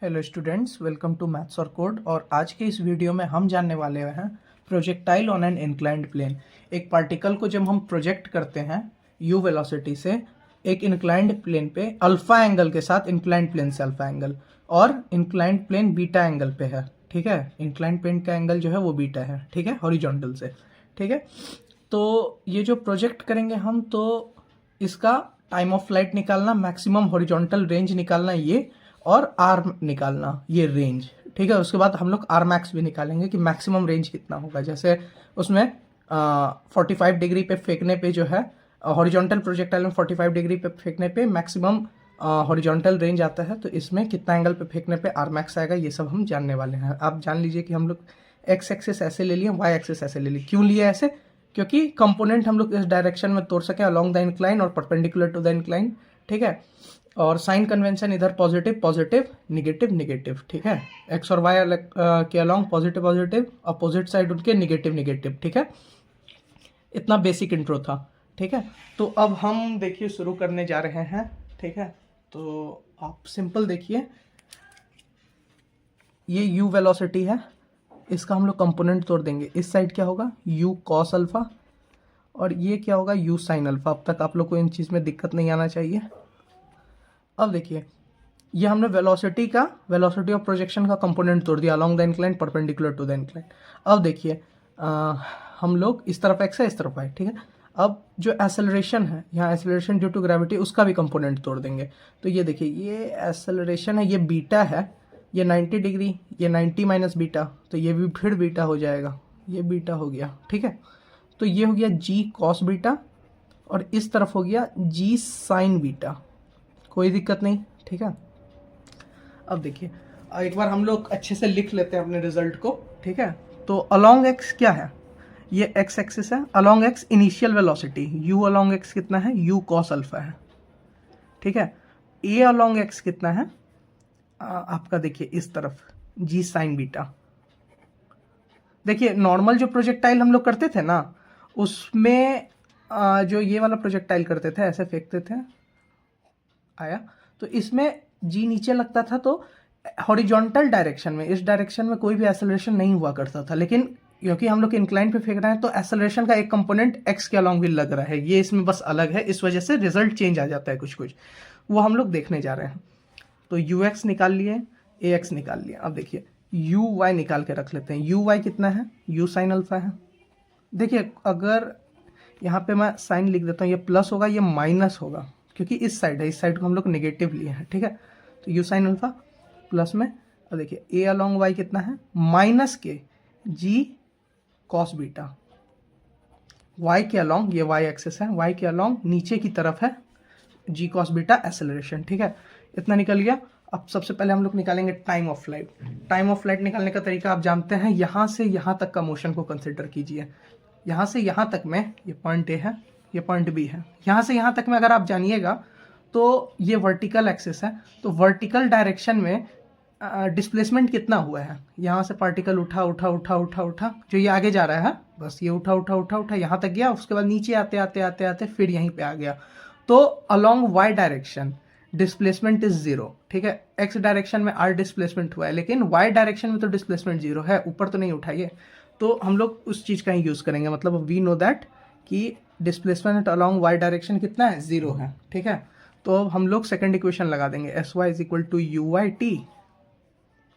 Hello students, welcome to maths और code. और आज के इस वीडियो में हम जानने वाले हैं projectile on an inclined plane. एक पार्टिकल को जब हम प्रोजेक्ट करते हैं यू वेलोसिटी से एक इंक्लाइंड प्लेन पे अल्फा एंगल के साथ, इंक्लाइंड प्लेन से अल्फा एंगल, और इंक्लाइंड प्लेन बीटा एंगल पे है, ठीक है। इंक्लाइंड प्लेन का एंगल जो है वो बीटा है, ठीक है, हॉरिजॉन्टल से, ठीक है। तो ये जो प्रोजेक्ट करेंगे हम, तो इसका टाइम ऑफ फ्लाइट निकालना, मैक्सिमम हॉरिजॉन्टल रेंज निकालना ये, और आर निकालना ये रेंज, ठीक है। उसके बाद हम लोग आर मैक्स भी निकालेंगे कि मैक्सिमम रेंज कितना होगा। जैसे उसमें 45 डिग्री पे फेंकने पे जो है हॉरिजॉन्टल प्रोजेक्टाइल में 45 डिग्री पे फेंकने पे मैक्सिमम हॉरिजॉन्टल रेंज आता है, तो इसमें कितना एंगल पे फेंकने पे आर मैक्स आएगा, ये सब हम जानने वाले हैं। आप जान लीजिए कि हम लोग एक्स एक्सिस ऐसे ले लिए, वाई एक्सिस ऐसे ले लिए। क्यों लिए ऐसे? क्योंकि कंपोनेंट हम लोग इस डायरेक्शन में तोड़ सके अलोंग द इंक्लाइन और परपेंडिकुलर टू द इंक्लाइन, ठीक है। और साइन कन्वेंशन इधर पॉजिटिव पॉजिटिव निगेटिव निगेटिव, ठीक है। एक्स और वाई के along positive positive, opposite side उनके निगेटिव निगेटिव, ठीक है। इतना बेसिक इंट्रो था, ठीक है। तो अब हम देखिए शुरू करने जा रहे हैं, ठीक है। तो आप सिंपल देखिए, ये u वेलोसिटी है, इसका हम लोग कंपोनेंट तोड़ देंगे। इस साइड क्या होगा, u कॉस अल्फा, और ये क्या होगा, u साइन अल्फा। अब तक आप लोग को इन चीज़ में दिक्कत नहीं आना चाहिए। अब देखिए, ये हमने वेलोसिटी ऑफ प्रोजेक्शन का कंपोनेंट तोड़ दिया along the incline perpendicular to the incline. अब देखिए हम लोग इस तरफ एक्स है, इस तरफ वाई, ठीक है। अब जो एसेलरेशन है, यहाँ एसेलरेशन ड्यू टू ग्रेविटी, उसका भी कंपोनेंट तोड़ देंगे। तो ये देखिए, ये एसेलरेशन है, ये बीटा है, ये 90 डिग्री, ये 90 माइनस बीटा, तो ये भी फिर बीटा हो जाएगा, ये बीटा हो गया, ठीक है। तो ये हो गया जी कॉस बीटा, और इस तरफ हो गया जी साइन बीटा। कोई दिक्कत नहीं, ठीक है। अब देखिए, एक बार हम लोग अच्छे से लिख लेते हैं अपने रिजल्ट को, ठीक है। तो अलोंग एक्स क्या है, ये एक्स एक्सिस है। Along x initial velocity u along x कितना है, u कॉस अल्फा है, ठीक है। a अलोंग एक्स कितना है, आपका देखिए इस तरफ g साइन बीटा। देखिए नॉर्मल जो प्रोजेक्टाइल हम लोग करते थे ना, उसमें जो ये वाला प्रोजेक्टाइल करते थे, ऐसे फेंकते थे, आया, तो इसमें जी नीचे लगता था, तो हॉरिजॉन्टल डायरेक्शन में, इस डायरेक्शन में कोई भी एक्सेलरेशन नहीं हुआ करता था। लेकिन क्योंकि हम लोग इंक्लाइन पे फेंक रहे हैं, तो एक्सेलरेशन का एक कंपोनेंट एक्स के अलोंग भी लग रहा है, ये इसमें बस अलग है, इस वजह से रिजल्ट चेंज आ जाता है कुछ कुछ, वो हम लोग देखने जा रहे हैं। तो यू एक्स निकाल लिए, ए एक्स निकाल लिया। अब देखिए यू वाई निकाल के रख लेते हैं। यू वाई कितना है, यू साइन अल्फा है। देखिए अगर यहाँ पे मैं साइन लिख देता हूँ, ये प्लस होगा, ये माइनस होगा, क्योंकि इस साइड है, इस साइड को हम लोग नेगेटिव लिए हैं, ठीक है। तो यू साइन अल्फा प्लस में, अब देखिए ए अलोंग वाई कितना है, माइनस के जी कॉस बीटा। वाई के अलोंग, ये वाई एक्सिस है, वाई के अलोंग नीचे की तरफ है जी कॉस बीटा एक्सेलरेशन, ठीक है। इतना निकल गया। अब सबसे पहले हम लोग निकालेंगे time of flight. Time of flight निकालने का तरीका आप जानते हैं, यहाँ से यहाँ तक का मोशन को कंसिडर कीजिए। यहाँ से यहाँ तक में, ये पॉइंट ए है, ये पॉइंट बी है, यहाँ से यहाँ तक में अगर आप जानिएगा तो ये वर्टिकल एक्सिस है, तो वर्टिकल डायरेक्शन में डिस्प्लेसमेंट कितना हुआ है, यहाँ से पार्टिकल उठा उठा उठा उठा उठा, जो ये आगे जा रहा है, बस ये उठा उठा उठा उठा यहाँ तक गया, उसके बाद नीचे आते आते आते आते फिर यहीं पे आ गया। तो along y direction displacement is zero, ठीक है। एक्स डायरेक्शन में आर डिस्प्लेसमेंट हुआ है, लेकिन वाई डायरेक्शन में तो डिस्प्लेसमेंट जीरो है, ऊपर तो नहीं उठाइए। तो हम लोग उस चीज़ का ही यूज़ करेंगे, मतलब वी नो दैट कि डिस्प्लेसमेंट अलोंग वाई डायरेक्शन कितना है, जीरो है, ठीक है। तो अब हम लोग सेकंड इक्वेशन लगा देंगे, s y is equal to u y t,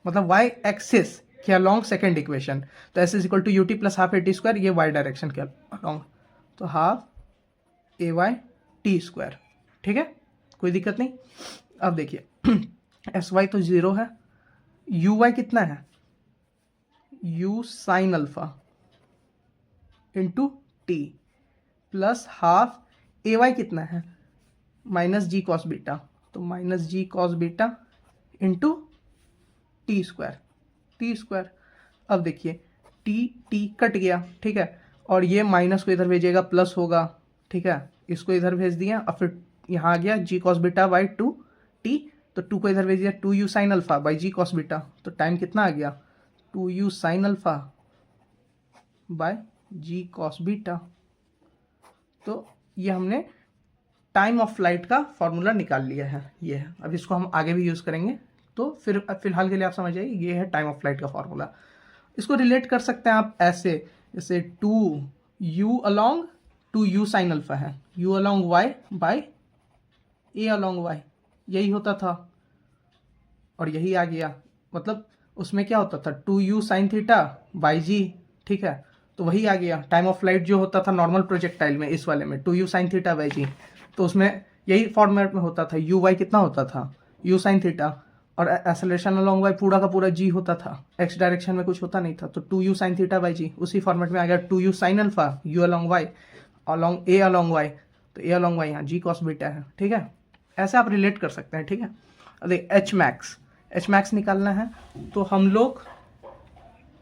मतलब वाई एक्सिस के अलोंग सेकंड इक्वेशन। तो s is equal to u t plus half a t square, ये वाई डायरेक्शन के अलोंग, तो half a y t square, ठीक है, कोई दिक्कत नहीं। अब देखिए एस वाई तो जीरो है, यू वाई कितना है, u sine alpha into t plus half a y कितना है, माइनस जी कॉस बीटा, तो minus g cos beta into t square, t square. अब देखिए टी टी कट गया, ठीक है, और ये माइनस को इधर भेजिएगा, प्लस होगा, ठीक है। इसको इधर भेज दिया, और फिर यहाँ आ गया g cos beta by two t, तो टू को इधर भेज दिया, two u sine alpha by g cos beta, तो टाइम कितना आ गया, two u sine alpha by g cos beta. तो ये हमने टाइम ऑफ फ्लाइट का फॉर्मूला निकाल लिया है, ये है। अब इसको हम आगे भी यूज़ करेंगे, तो फिर फिलहाल के लिए आप समझ जाइए ये है टाइम ऑफ फ्लाइट का फॉर्मूला। इसको रिलेट कर सकते हैं आप ऐसे, जैसे 2u along 2u sine alpha है, u along y by a along y, यही होता था और यही आ गया। मतलब उसमें क्या होता था 2u साइन थीटा बाई जी, ठीक है, तो वही आ गया। टाइम ऑफ फ्लाइट जो होता था नॉर्मल प्रोजेक्टाइल में, इस वाले में 2u साइन थीटा बाई जी, तो उसमें यही फॉर्मेट में होता था। u y कितना होता था u साइन थीटा, और एक्सेलरेशन अलॉन्ग y पूरा का पूरा g होता था, x डायरेक्शन में कुछ होता नहीं था, तो 2u साइन थीटा बाई जी उसी फॉर्मेट में आ गया। 2u sine alpha u along y along a along y, तो a अलॉन्ग y यहाँ g कॉस बीटा है, ठीक है। ऐसे आप रिलेट कर सकते हैं, ठीक है। अब देखिए एच मैक्स निकालना है, तो हम लोग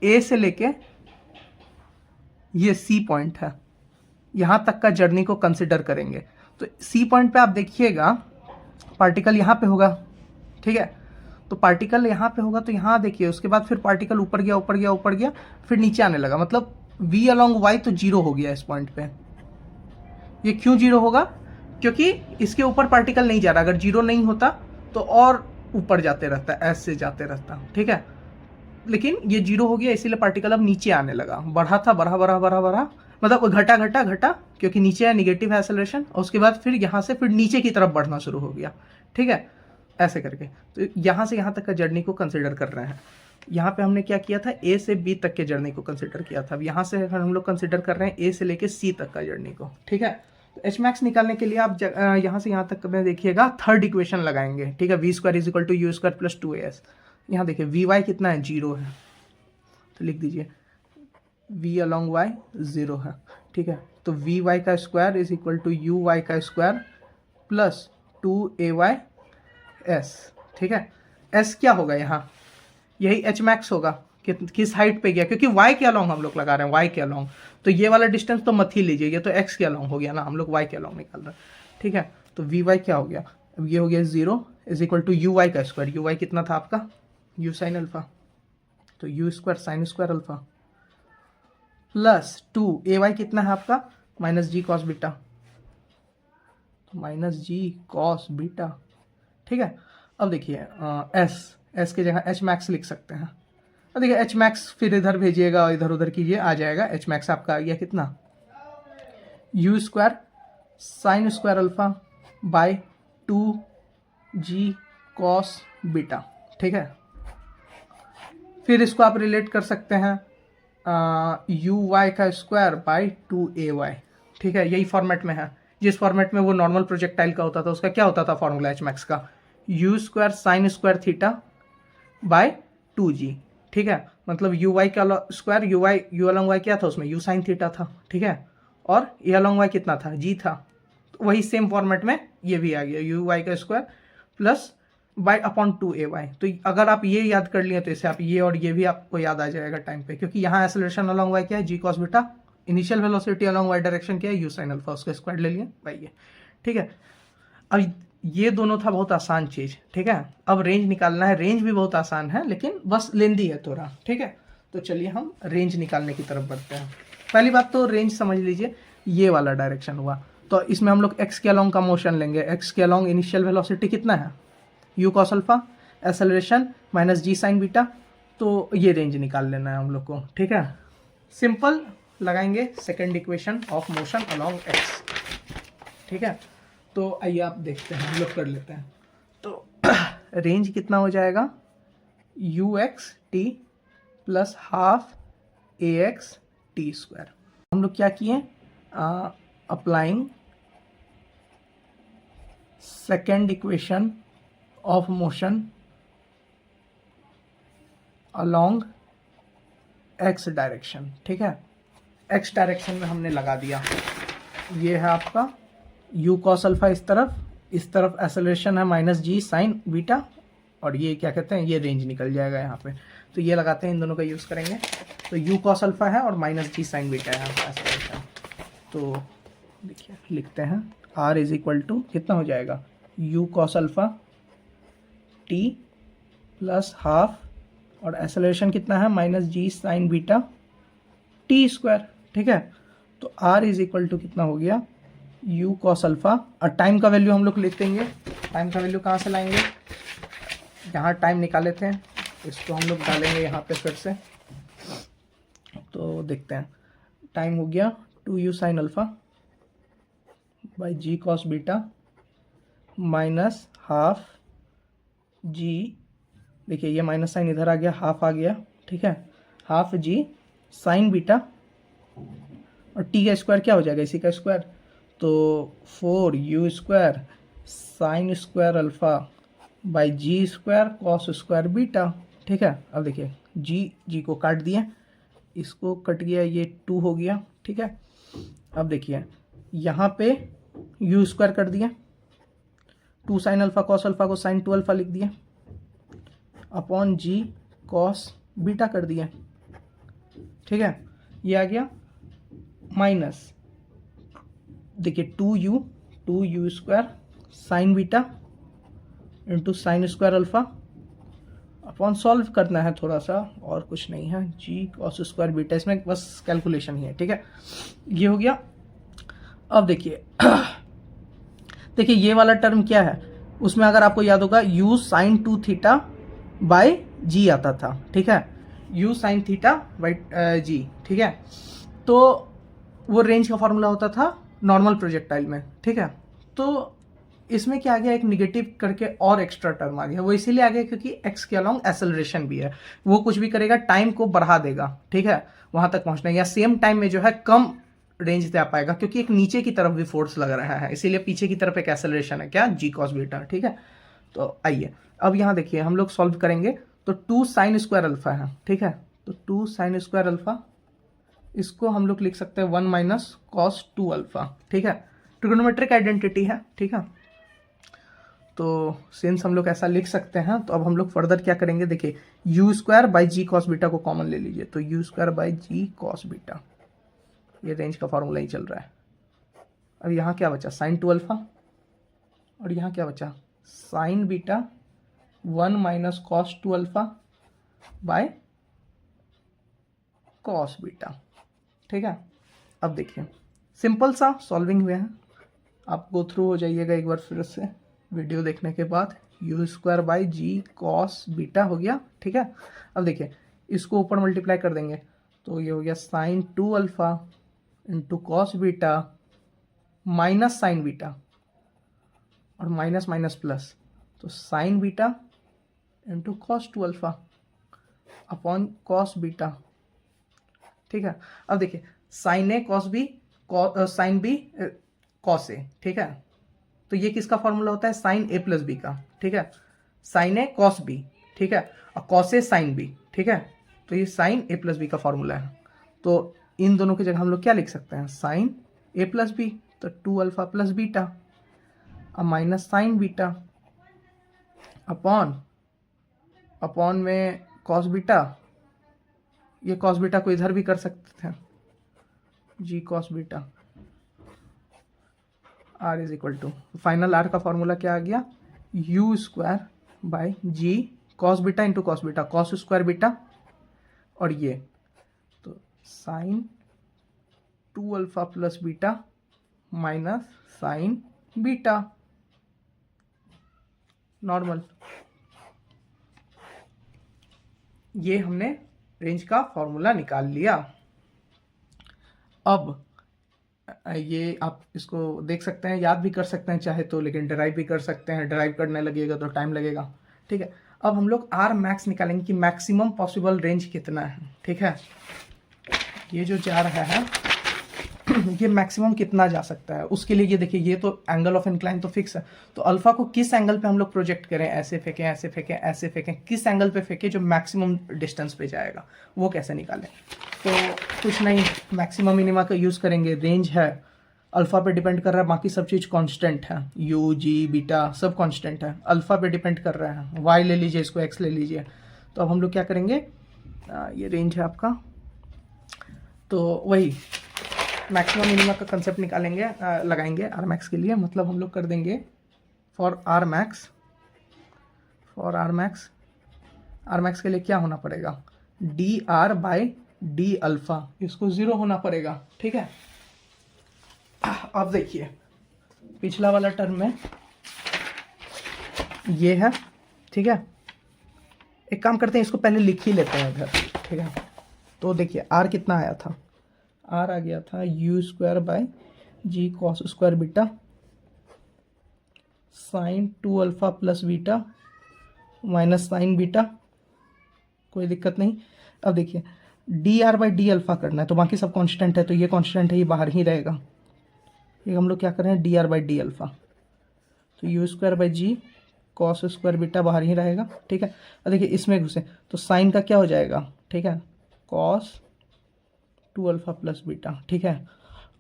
ए से लेके ये सी पॉइंट है यहाँ तक का जर्नी को कंसिडर करेंगे। तो सी पॉइंट पे आप देखिएगा पार्टिकल यहाँ पे होगा, ठीक है, तो पार्टिकल यहाँ पे होगा, तो यहाँ देखिए उसके बाद फिर पार्टिकल ऊपर गया ऊपर गया ऊपर गया, फिर नीचे आने लगा, मतलब v अलॉन्ग y तो जीरो हो गया इस पॉइंट पे। ये क्यों जीरो होगा? क्योंकि इसके ऊपर पार्टिकल नहीं जा रहा, अगर जीरो नहीं होता तो और ऊपर जाते रहता, ऐसे जाते रहता, ठीक है, लेकिन ये जीरो हो गया इसीलिए पार्टिकल अब नीचे आने लगा। बढ़ा था, बढ़ा बढ़ा बढ़ा बढ़ा, मतलब घटा घटा घटा, क्योंकि नीचे है निगेटिव एक्सेलरेशन, और उसके बाद फिर यहाँ से फिर नीचे की तरफ बढ़ना शुरू हो गया, ठीक है, ऐसे करके। तो यहाँ से यहाँ तक का जर्नी को कंसिडर कर रहे हैं। यहाँ पे हमने क्या किया था, ए से बी तक के जर्नी को कंसिडर किया था। अब यहाँ से हम लोग कंसिडर कर रहे हैं ए से लेके सी तक का जर्नी को, ठीक है। तो एच मैक्स निकालने के लिए आप यहाँ से यहाँ तक में देखिएगा थर्ड इक्वेशन लगाएंगे, ठीक है, v square is equal to u square plus 2as। यहाँ देखिए वी वाई कितना है, जीरो है, तो लिख दीजिए v अलॉन्ग y जीरो है, ठीक है, तो वी वाई का square is equal to u y का स्क्वायर प्लस 2ay s, ठीक है। s क्या होगा यहाँ, यही h मैक्स होगा, किस हाइट पे गया, क्योंकि y के अलॉन्ग हम लोग लगा रहे हैं, y के अलॉन्ग, तो ये वाला डिस्टेंस तो मत ही लीजिए, ये तो x के अलॉन्ग हो गया ना, हम लोग y के अलॉन्ग निकाल रहे हैं, ठीक है। तो वी वाई क्या हो गया, अब ये हो गया zero is equal to u y का स्क्वायर, यू वाई कितना था आपका u साइन अल्फा, तो u square sine square alpha plus 2ay कितना है आपका माइनस जी कॉस बीटा, तो माइनस जी कॉस बीटा, ठीक है। अब देखिए एस के जगह एच मैक्स लिख सकते हैं। अब देखिए एच मैक्स फिर इधर भेजिएगा और इधर उधर कीजिए, आ जाएगा एच मैक्स आपका आ गया कितना, you square sine square alpha by 2g cos beta, ठीक है। फिर इसको आप रिलेट कर सकते हैं यू वाई का स्क्वायर बाई 2ay, ठीक है, यही फॉर्मेट में है जिस फॉर्मेट में वो नॉर्मल प्रोजेक्टाइल का होता था, उसका क्या होता था फॉर्मूला एच मैक्स का, you square sine square theta by 2g, ठीक है, मतलब यू वाई का स्क्वायर, यू अलॉन्ग वाई क्या था उसमें यू साइन थीटा था, ठीक है, और ए अलॉन्ग वाई कितना था g था, तो वही सेम फॉर्मेट में ये भी आ गया यू वाई का square plus by upon 2ay। तो अगर आप ये याद कर लिए तो इसे आप ये और ये भी आपको याद आ जाएगा टाइम पे, क्योंकि यहाँ एक्सेलरेशन अलॉन्ग y क्या है, g cos beta, initial velocity along y direction क्या है, u साइन अल्फा, उसका स्क्वायर ले लिए बाई ये, ठीक है। अब ये दोनों था बहुत आसान चीज़, ठीक है। अब रेंज निकालना है, रेंज भी बहुत आसान है लेकिन बस लेंदी है थोड़ा, ठीक है। तो चलिए हम रेंज निकालने की तरफ बढ़ते हैं। पहली बात तो रेंज समझ लीजिए, ये वाला डायरेक्शन हुआ, तो इसमें हम लोग x के अलॉन्ग का मोशन लेंगे, x के अलॉन्ग इनिशियल वेलोसिटी कितना है u cos alpha, acceleration minus g sine beta, तो ये रेंज निकाल लेना है हम लोग को, ठीक है। सिंपल लगाएंगे second equation of motion along x, ठीक है। तो आइए आप देखते हैं, हम लोग कर लेते हैं। तो रेंज कितना हो जाएगा, you x T plus half A x T square. हम लोग क्या किए, applying second equation of motion along x direction, ठीक है। एक्स डायरेक्शन में हमने लगा दिया, ये है आपका u कॉस अल्फा, इस तरफ एक्सेलरेशन है माइनस जी साइन बीटा, और ये क्या कहते हैं, ये रेंज निकल जाएगा यहाँ पे। तो ये लगाते हैं, इन दोनों का यूज़ करेंगे। तो u कॉस अल्फा है और माइनस जी साइन बीटा है यहाँ पे एक्सेलरेशन। तो देखिए लिखते हैं r इज इक्वल टू कितना हो जाएगा, u cos alpha t plus half, और एक्सेलरेशन कितना है minus g sine beta T square, ठीक है। तो r इज इक्वल टू कितना हो गया, u कॉस अल्फा, और टाइम का वैल्यू हम लोग लिख देंगे। टाइम का वैल्यू कहाँ से लाएंगे, यहाँ टाइम निकाले थे, इसको हम लोग डालेंगे यहाँ पे फिर से। तो देखते हैं, टाइम हो गया 2u sine alpha by g cos beta minus half g, देखिए ये माइनस साइन इधर आ गया, हाफ आ गया, ठीक है, हाफ जी साइन बीटा, और टी का स्क्वायर क्या हो जाएगा, इसी का स्क्वायर, तो 4u square sine square alpha by g square cos square beta, ठीक है। अब देखिए जी को काट दिया, इसको कट गया, ये 2 हो गया, ठीक है। अब देखिए यहाँ पे u स्क्वायर कर दिया, 2 साइन अल्फ़ा कॉस अल्फ़ा को साइन 2 अल्फ़ा लिख दिया, अपॉन जी कॉस बीटा कर दिया, ठीक है। ये आ गया माइनस, देखिए 2u square sine beta into sine square alpha upon solve करना है थोड़ा सा, और कुछ नहीं है, जी कॉस स्क्वायर बीटा, इसमें बस कैलकुलेशन ही है, ठीक है। ये हो गया। अब देखिए देखिए ये वाला टर्म क्या है, उसमें अगर आपको याद होगा u साइन 2 थीटा बाई जी आता था, ठीक है, u साइन थीटा बाई जी, ठीक है। तो वो रेंज का फॉर्मूला होता था नॉर्मल प्रोजेक्टाइल में, ठीक है। तो इसमें क्या आ गया, एक निगेटिव करके और एक्स्ट्रा टर्म आ गया, वो इसीलिए आ गया क्योंकि x के अलोंग एक्सेलरेशन भी है, वो कुछ भी करेगा टाइम को बढ़ा देगा, ठीक है, वहां तक पहुंचना, या सेम टाइम में जो है कम रेंज दे आ पाएगा, क्योंकि एक नीचे की तरफ भी फोर्स लग रहा है, इसीलिए पीछे की तरफ एक एक्सेलरेशन है, क्या, जी कॉस बीटा, ठीक है। तो आइए अब यहाँ देखिए हम लोग सॉल्व करेंगे, तो 2 साइन स्क्वायर अल्फा है, ठीक है, तो 2 साइन स्क्वायर अल्फा, इसको हम लोग लिख सकते हैं 1 माइनस कॉस 2 अल्फा, ठीक है, ट्रिग्नोमेट्रिक आइडेंटिटी है, ठीक है। तो सिंस हम लोग ऐसा लिख सकते हैं, तो अब हम लोग फर्दर क्या करेंगे, देखिए u square by g cos beta को कॉमन ले लीजिए, तो u square by g cos beta, ये रेंज का फॉर्मूला ही चल रहा है। अब यहाँ क्या बचा, साइन 2 अल्फा, और यहाँ क्या बचा, sign beta 1 minus cos 2 alpha by cos beta, ठीक है। अब देखिए सिंपल सा सॉल्विंग हुआ है, आप गो थ्रू हो जाइएगा एक बार फिर से वीडियो देखने के बाद, u square by g cos beta हो गया, ठीक है। अब देखिए इसको ऊपर मल्टीप्लाई कर देंगे, तो ये हो गया sine 2 alpha into cos beta minus sine beta, और माइनस माइनस प्लस, तो sine beta into cos 2 alpha upon cos beta, ठीक है। अब देखिए sine A cos B, sine B cos A, ठीक है, तो ये किसका फॉर्मूला होता है, साइन ए प्लस बी का, ठीक है, साइन ए कॉस बी, ठीक है, और कॉस ए साइन बी, ठीक है, तो ये साइन ए प्लस बी का फॉर्मूला है। तो इन दोनों की जगह हम लोग क्या लिख सकते हैं, साइन ए प्लस बी, तो 2 अल्फा प्लस बीटा, अब माइनस साइन बीटा अपॉन में कॉस बीटा, ये कॉस बीटा को इधर भी कर सकते थे, g cos beta, R is equal to, final R का फॉर्मूला क्या आ गया, u square by g cos beta into cos beta, cos square beta, और ये तो sine 2 alpha plus beta minus sine beta normal. ये हमने रेंज का फॉर्मूला निकाल लिया। अब ये आप इसको देख सकते हैं, याद भी कर सकते हैं चाहे तो, लेकिन ड्राइव भी कर सकते हैं, ड्राइव करने लगेगा तो टाइम लगेगा, ठीक है। अब हम लोग आर मैक्स निकालेंगे कि मैक्सिमम पॉसिबल रेंज कितना है, ठीक है। ये जो जा रहा है ये मैक्सिमम कितना जा सकता है, उसके लिए ये देखिए, ये तो एंगल ऑफ इंक्लाइन तो फिक्स है, तो अल्फा को किस एंगल पे हम लोग प्रोजेक्ट करें, ऐसे फेंकें ऐसे फेंकें ऐसे फेंकें, किस एंगल पे फेंकें जो मैक्सिमम डिस्टेंस पे जाएगा, वो कैसे निकालें। तो कुछ नहीं, मैक्सिमम मिनिमा का यूज़ करेंगे, रेंज है अल्फा पे डिपेंड कर रहा है, बाकी सब चीज़ कांस्टेंट है, यू जी बीटा सब कांस्टेंट है, अल्फा पे डिपेंड कर रहा है, वाई ले लीजिए, इसको एक्स ले लीजिए। तो अब हम लोग क्या करेंगे, ये रेंज है आपका, तो वही मैक्सिमम मिनिमा का कंसेप्ट निकालेंगे, लगाएंगे आर मैक्स के लिए, मतलब हम लोग कर देंगे फॉर आर मैक्स के लिए क्या होना पड़ेगा, D R by D alpha, इसको 0 होना पड़ेगा, ठीक है। अब देखिए पिछला वाला टर्म में ये है, ठीक है, एक काम करते हैं, इसको पहले लिख ही लेते हैं इधर, ठीक है। तो देखिए आर कितना आया था, आर आ गया था u square by g cos square beta sine 2 alpha plus beta minus sine beta, कोई दिक्कत नहीं। अब देखिए d R by d alpha करना है, तो बाकी सब कांस्टेंट है, तो ये कांस्टेंट है, ये बाहर ही रहेगा। ये हम लोग क्या कर रहे हैं, d R by d alpha, तो u square by g cos square beta बाहर ही रहेगा, ठीक है। अब देखिए इसमें घुसे तो साइन का क्या हो जाएगा, ठीक है, कॉस 2 अल्फ़ा प्लस बीटा, ठीक है।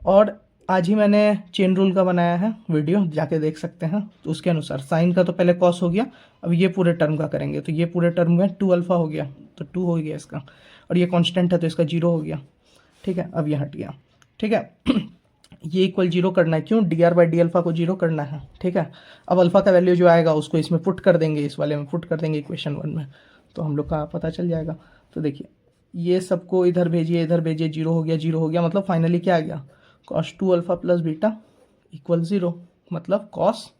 और आज ही मैंने चेन रूल का बनाया है वीडियो, जाके देख सकते हैं। तो उसके अनुसार साइन का तो पहले कॉस हो गया, अब ये पूरे टर्म का करेंगे, तो ये पूरे टर्म में 2 अल्फ़ा हो गया, तो 2 हो गया इसका, और ये कांस्टेंट है तो इसका 0 हो गया, ठीक है। अब ये हट गया, ठीक है। ये इक्वल 0 करना है, क्यों, D R by d alpha को 0 करना है, ठीक है। अब अल्फ़ा का वैल्यू जो आएगा उसको इसमें पुट कर देंगे, इस वाले में पुट कर देंगे इक्वेशन 1 में, तो हम लोग का पता चल जाएगा। तो देखिए ये सबको इधर भेजिए, इधर भेजिए, 0 हो गया, 0 हो गया, मतलब फाइनली क्या आ गया, cos 2 alpha plus beta equal 0, मतलब कॉस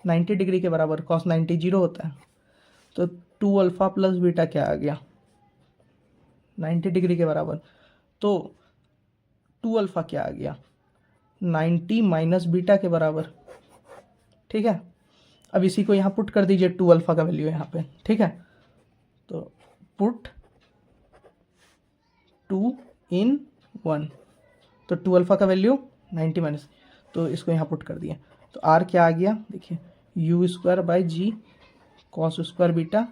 90 डिग्री के बराबर, कॉस 90 0 होता है, तो 2 अल्फ़ा प्लस बीटा क्या आ गया, 90 डिग्री के बराबर, तो 2 अल्फ़ा क्या आ गया, 90 माइनस बीटा के बराबर, ठीक है। अब इसी को यहाँ पुट कर दीजिए, 2 अल्फ़ा का वैल्यू यहाँ पे, ठीक है। तो पुट 2 इन 1, तो 2 अल्फ़ा का वैल्यू 90 माइनस, तो इसको यहाँ पुट कर दिया, तो आर क्या आ गया, देखिए u square by g cos square beta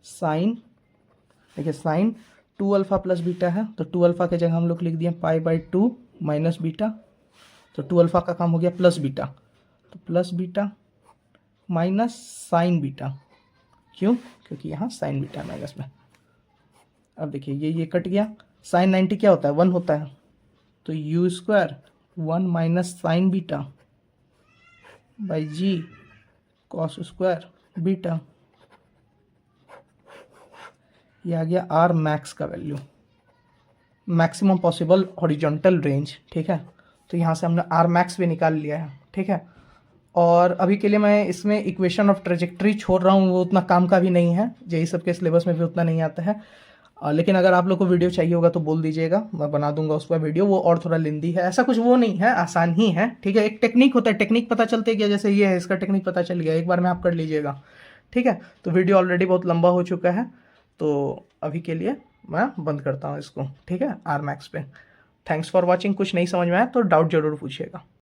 sine, देखिए साइन 2 अल्फ़ा प्लस बीटा है, तो 2 अल्फ़ा के जगह हम लोग लिख दिए पाई बाई 2 माइनस बीटा, तो 2 अल्फ़ा का काम हो गया प्लस बीटा, तो plus beta minus sine beta, क्यों, क्योंकि यहाँ साइन बीटा है माइनस में। अब देखिए ये कट गया, साइन 90 क्या होता है, 1 होता है, तो u square 1 minus sine beta by g cos square beta, ये आ गया आर मैक्स का value, maximum possible horizontal range, ठीक है। तो यहाँ से हमने आर मैक्स भी निकाल लिया है, ठीक है। और अभी के लिए मैं इसमें इक्वेशन ऑफ ट्रेजेक्ट्री छोड़ रहा हूँ, वो उतना काम का भी नहीं है, जेई सबके सिलेबस में भी उतना नहीं आता है। लेकिन अगर आप लोग को वीडियो चाहिए होगा तो बोल दीजिएगा, मैं बना दूंगा उस पर वीडियो, वो और थोड़ा लेंदी है, ऐसा कुछ वो नहीं है, आसान ही है, ठीक है। एक टेक्निक होता है, टेक्निक पता चलते गया, जैसे ये है, इसका टेक्निक पता चल गया, एक बार में आप कर लीजिएगा, ठीक है। तो वीडियो ऑलरेडी बहुत लंबा हो चुका है, तो अभी के लिए मैं बंद करता हूँ इसको, ठीक है, आर मैक्स पे। Thanks for watching. कुछ नहीं समझ में आया तो डाउट जरूर पूछिएगा।